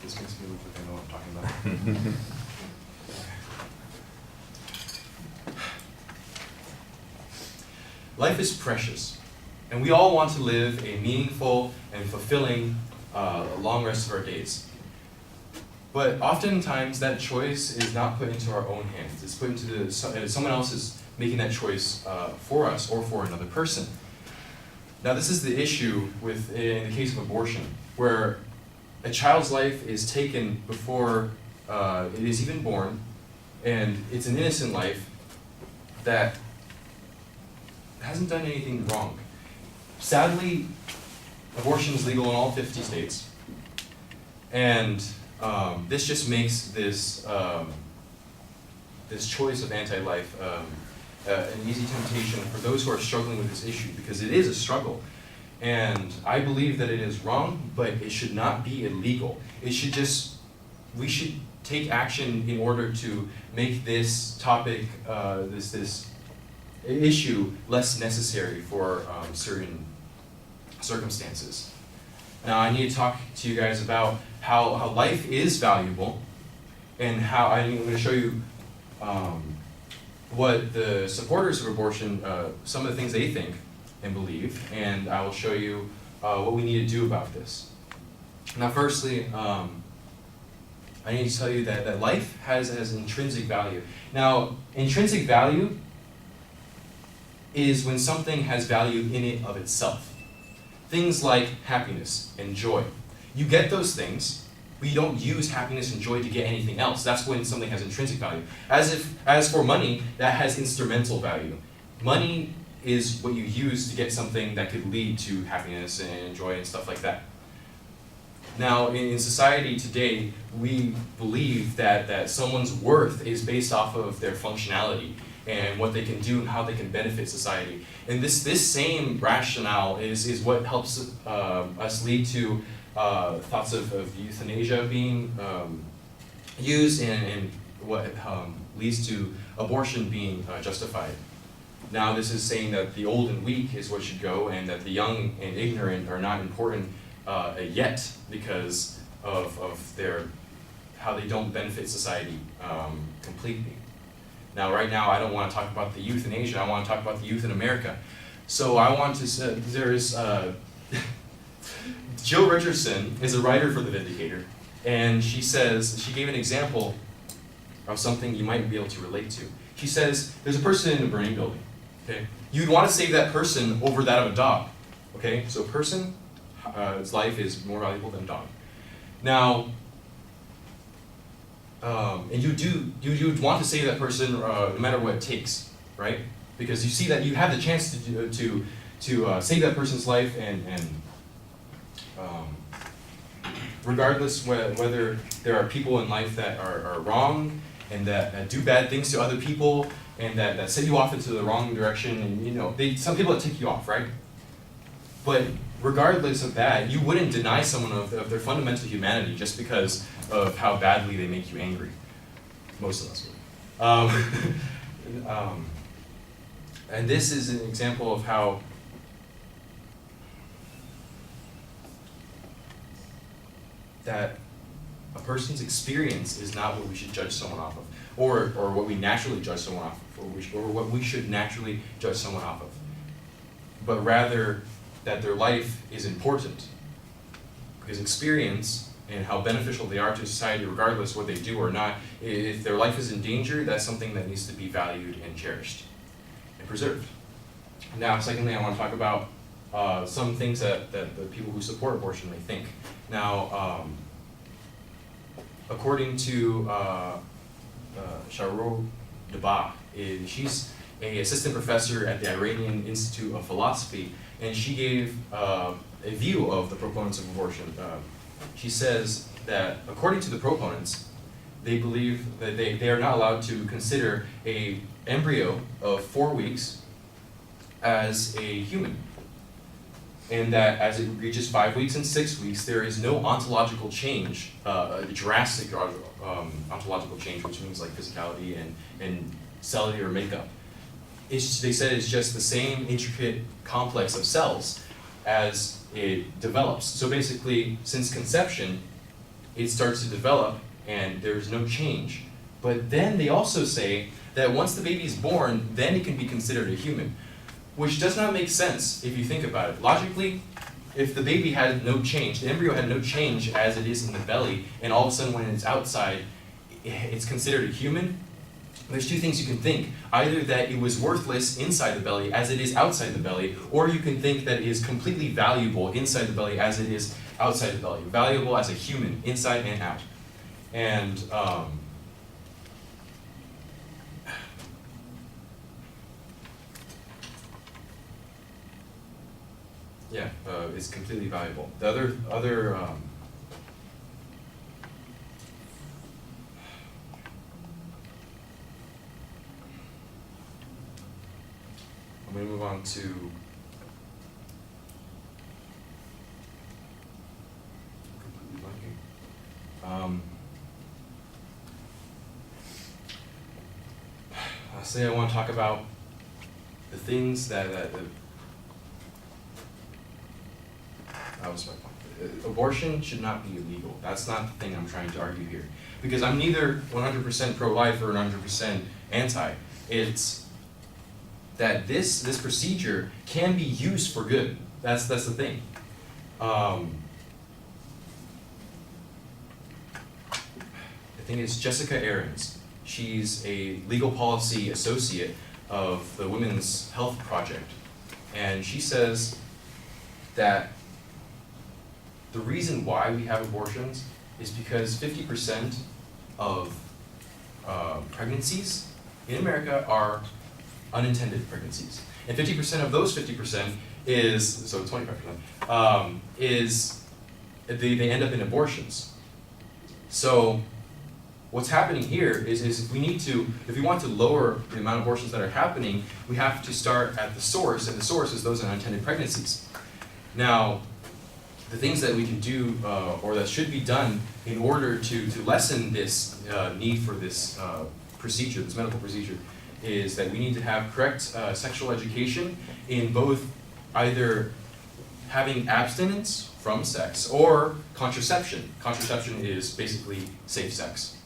This makes me look like I know what I'm talking about. Life is precious, and we all want to live a meaningful and fulfilling long rest of our days. But oftentimes that choice is not put into our own hands. It's put into someone else is making that choice for us or for another person. Now this is the issue in the case of abortion, where a child's life is taken before it is even born, and it's an innocent life that hasn't done anything wrong. Sadly, abortion is legal in all 50 states, and this just makes this choice of anti-life an easy temptation for those who are struggling with this issue, because it is a struggle. And I believe that it is wrong, but it should not be illegal. We should take action in order to make this topic, this issue less necessary for certain circumstances. Now I need to talk to you guys about how life is valuable, and how I'm going to show you what the supporters of abortion, some of the things they think and believe, and I will show you what we need to do about this. Now firstly, I need to tell you that life has intrinsic value. Now, intrinsic value is when something has value in it of itself. Things like happiness and joy. You get those things, but you don't use happiness and joy to get anything else. That's when something has intrinsic value. As for money, that has instrumental value. Money is what you use to get something that could lead to happiness and joy and stuff like that. Now, in society today, we believe that someone's worth is based off of their functionality and what they can do and how they can benefit society. And this same rationale is what helps us lead to thoughts of euthanasia being used, and what leads to abortion being justified. Now this is saying that the old and weak is what should go, and that the young and ignorant are not important yet, because of how they don't benefit society completely. Now right now I don't want to talk about the youth in Asia, I want to talk about the youth in America. So I want to say, there's Jill Richardson is a writer for The Vindicator, and she gave an example of something you might be able to relate to. She says, there's a person in a burning building, okay? You'd want to save that person over that of a dog, okay? So a person's life is more valuable than a dog. Now, and you'd want to save that person no matter what it takes, right? Because you see that you have the chance to save that person's life, and regardless whether there are people in life that are wrong and that do bad things to other people and that set you off into the wrong direction, and some people that take you off, right? But regardless of that, you wouldn't deny someone of their fundamental humanity just because of how badly they make you angry. Most of us would. And this is an example of how that a person's experience is not what we should judge someone off of, or what we naturally judge someone off of, or what we should naturally judge someone off of, but rather that their life is important, because experience and how beneficial they are to society, regardless what they do or not, if their life is in danger, that's something that needs to be valued and cherished and preserved. Now, secondly, I want to talk about some things that the people who support abortion may think. Now, according to Sharo Deba, she's an assistant professor at the Iranian Institute of Philosophy, and she gave a view of the proponents of abortion. She says that according to the proponents, they believe that they are not allowed to consider an embryo of 4 weeks as a human, and that as it reaches 5 weeks and 6 weeks, there is no ontological change, a drastic ontological change, which means like physicality and cellular makeup. They said it's just the same intricate complex of cells as it develops. So basically, since conception, it starts to develop and there's no change. But then they also say that once the baby is born, then it can be considered a human, which does not make sense if you think about it. Logically, if the baby had no change, the embryo had no change as it is in the belly, and all of a sudden when it's outside, it's considered a human, there's two things you can think. Either that it was worthless inside the belly as it is outside the belly, or you can think that it is completely valuable inside the belly as it is outside the belly. Valuable as a human, inside and out. And it's completely valuable. The other I'm going to move on to completely blanking. Lastly, I want to talk about the things that was my point. Abortion should not be illegal. That's not the thing I'm trying to argue here. Because I'm neither 100% pro-life or 100% anti. It's that this procedure can be used for good. That's the thing. I think it's Jessica Aarons. She's a legal policy associate of the Women's Health Project. And she says that the reason why we have abortions is because 50% of pregnancies in America are unintended pregnancies. And 50% of those 50% is, so 25%, is they end up in abortions. So what's happening here is if we want to lower the amount of abortions that are happening, we have to start at the source, and the source is those unintended pregnancies. Now, the things that we can do, or that should be done in order to lessen this need for this procedure, this medical procedure, is that we need to have correct sexual education in both either having abstinence from sex or contraception. Contraception is basically safe sex.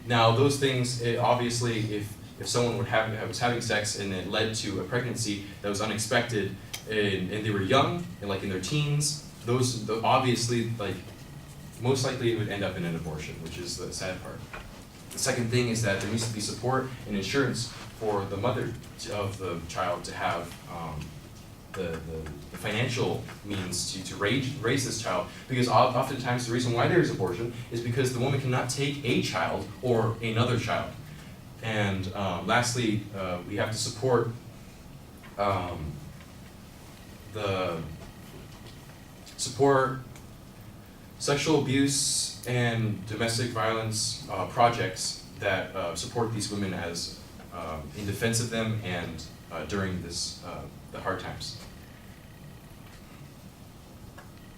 Now, those things, obviously, if someone was having sex and it led to a pregnancy that was unexpected, and they were young, and like in their teens, those obviously, like, most likely it would end up in an abortion, which is the sad part. The second thing is that there needs to be support and insurance for the mother of the child to have the financial means to raise this child, because oftentimes the reason why there is abortion is because the woman cannot take a child or another child. And lastly, we have to support sexual abuse and domestic violence projects that support these women as in defense of them and during the hard times.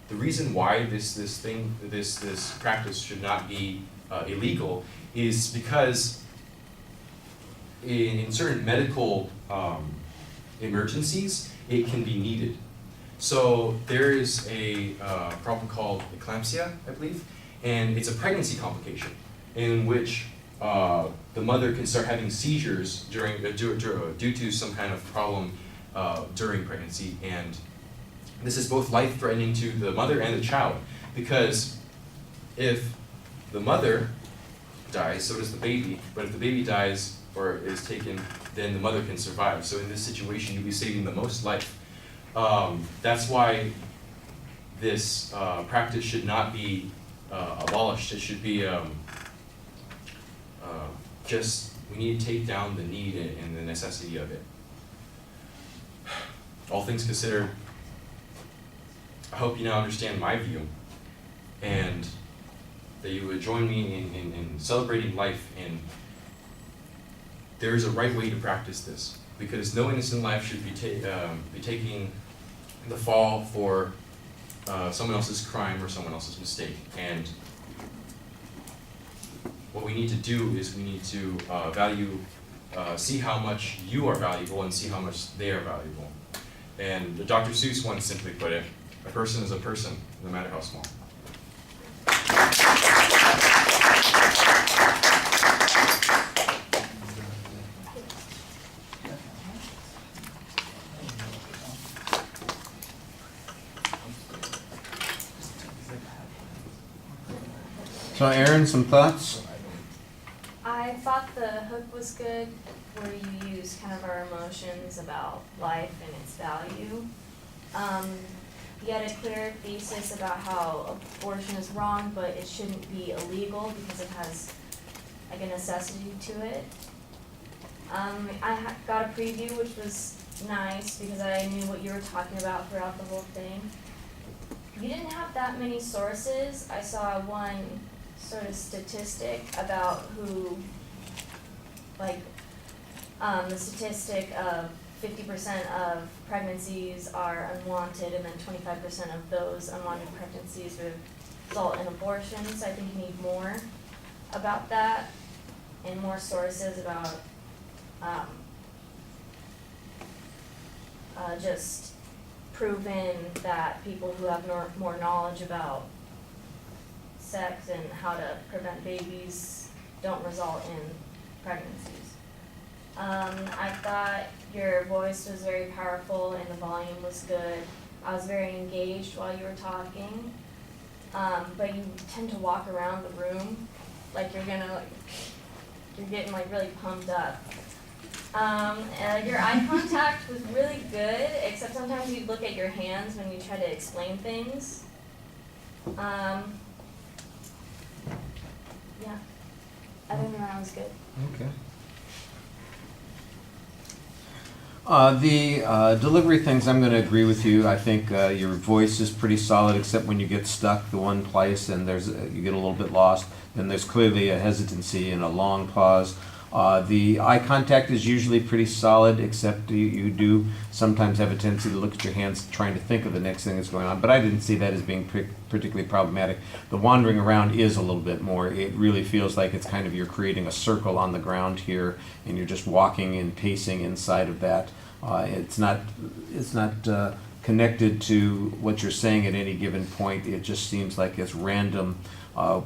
The reason why this practice should not be illegal is because in certain medical emergencies, it can be needed. So there is a problem called eclampsia, I believe, and it's a pregnancy complication in which the mother can start having seizures due to some kind of problem during pregnancy, and this is both life-threatening to the mother and the child, because if the mother dies, so does the baby, but if the baby dies or is taken, then the mother can survive. So in this situation, you'll be saving the most life. That's why this practice should not be abolished. It should be we need to take down the need and the necessity of it. All things considered, I hope you now understand my view, and that you would join me in celebrating life, and there is a right way to practice this, because no innocent life should be taking the fall for someone else's crime or someone else's mistake. And what we need to do is we need to see how much you are valuable and see how much they are valuable. And Dr. Seuss once simply put it, a person is a person, no matter how small. So Aaron, some thoughts? I thought the hook was good, where you use kind of our emotions about life and its value. You had a clear thesis about how abortion is wrong, but it shouldn't be illegal because it has like a necessity to it. I got a preview, which was nice because I knew what you were talking about throughout the whole thing. You didn't have that many sources. I saw one sort of statistic about who, like, the statistic of 50% of pregnancies are unwanted, and then 25% of those unwanted pregnancies result in abortion. So I think you need more about that and more sources about just proven that people who have more knowledge about sex and how to prevent babies don't result in pregnancies. I thought your voice was very powerful and the volume was good. I was very engaged while you were talking, but you tend to walk around the room like you're getting like really pumped up. Your eye contact was really good, except sometimes you'd look at your hands when you try to explain things. Yeah. Other than that, it was good. Okay. The delivery things, I'm going to agree with you. I think your voice is pretty solid, except when you get stuck the one place and you get a little bit lost. Then there's clearly a hesitancy and a long pause. The eye contact is usually pretty solid, except you do sometimes have a tendency to look at your hands trying to think of the next thing that's going on, but I didn't see that as being particularly problematic. The wandering around is a little bit more. It really feels like it's kind of you're creating a circle on the ground here, and you're just walking and pacing inside of that. It's not connected to what you're saying at any given point. It just seems like it's random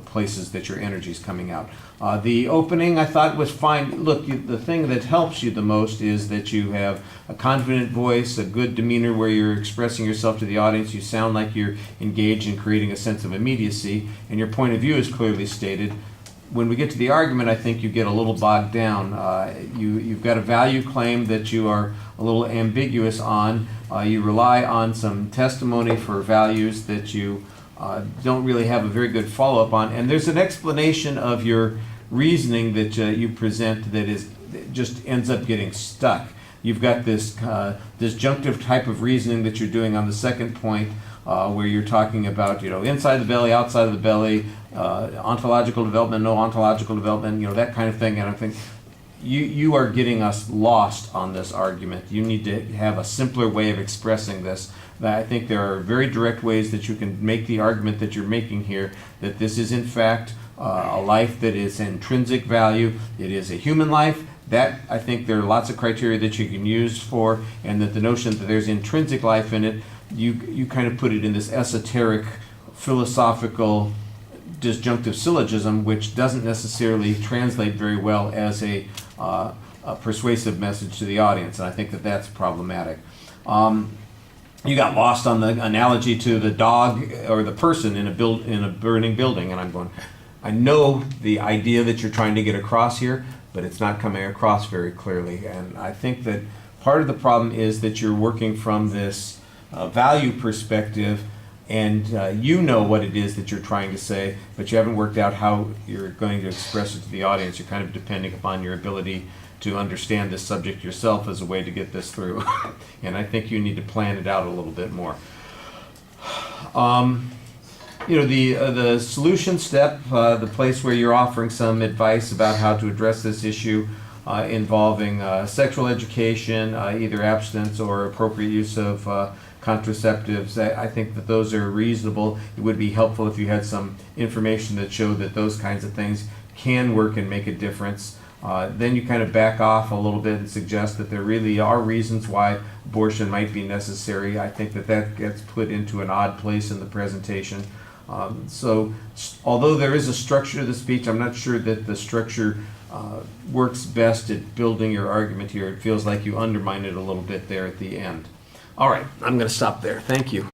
places that your energy is coming out. The opening I thought was fine. Look, the thing that helps you the most is that you have a confident voice, a good demeanor where you're expressing yourself to the audience. You sound like you're engaged in creating a sense of immediacy, and your point of view is clearly stated. When we get to the argument, I think you get a little bogged down. You've got a value claim that you are a little ambiguous on. You rely on some testimony for values that you don't really have a very good follow-up on, and there's an explanation of your reasoning that you present that just ends up getting stuck. You've got this disjunctive type of reasoning that you're doing on the second point, where you're talking about inside the belly, outside of the belly, ontological development, no ontological development, that kind of thing. And I think you are getting us lost on this argument. You need to have a simpler way of expressing this. I think there are very direct ways that you can make the argument that you're making here, that this is in fact a life that is intrinsic value. It is a human life. That, I think there are lots of criteria that you can use for, and that the notion that there's intrinsic life in it, you kind of put it in this esoteric, philosophical, disjunctive syllogism, which doesn't necessarily translate very well as a persuasive message to the audience, and I think that that's problematic. You got lost on the analogy to the dog or the person in a burning building, and I know the idea that you're trying to get across here, but it's not coming across very clearly. And I think that part of the problem is that you're working from this value perspective, and you know what it is that you're trying to say, but you haven't worked out how you're going to express it to the audience. You're kind of depending upon your ability to understand this subject yourself as a way to get this through. And I think you need to plan it out a little bit more. The solution step, the place where you're offering some advice about how to address this issue involving sexual education, either abstinence or appropriate use of contraceptives. I think that those are reasonable. It would be helpful if you had some information that showed that those kinds of things can work and make a difference. Then you kind of back off a little bit and suggest that there really are reasons why abortion might be necessary. I think that gets put into an odd place in the presentation. So although there is a structure to the speech, I'm not sure that the structure works best at building your argument here. It feels like you undermine it a little bit there at the end. All right, I'm going to stop there. Thank you.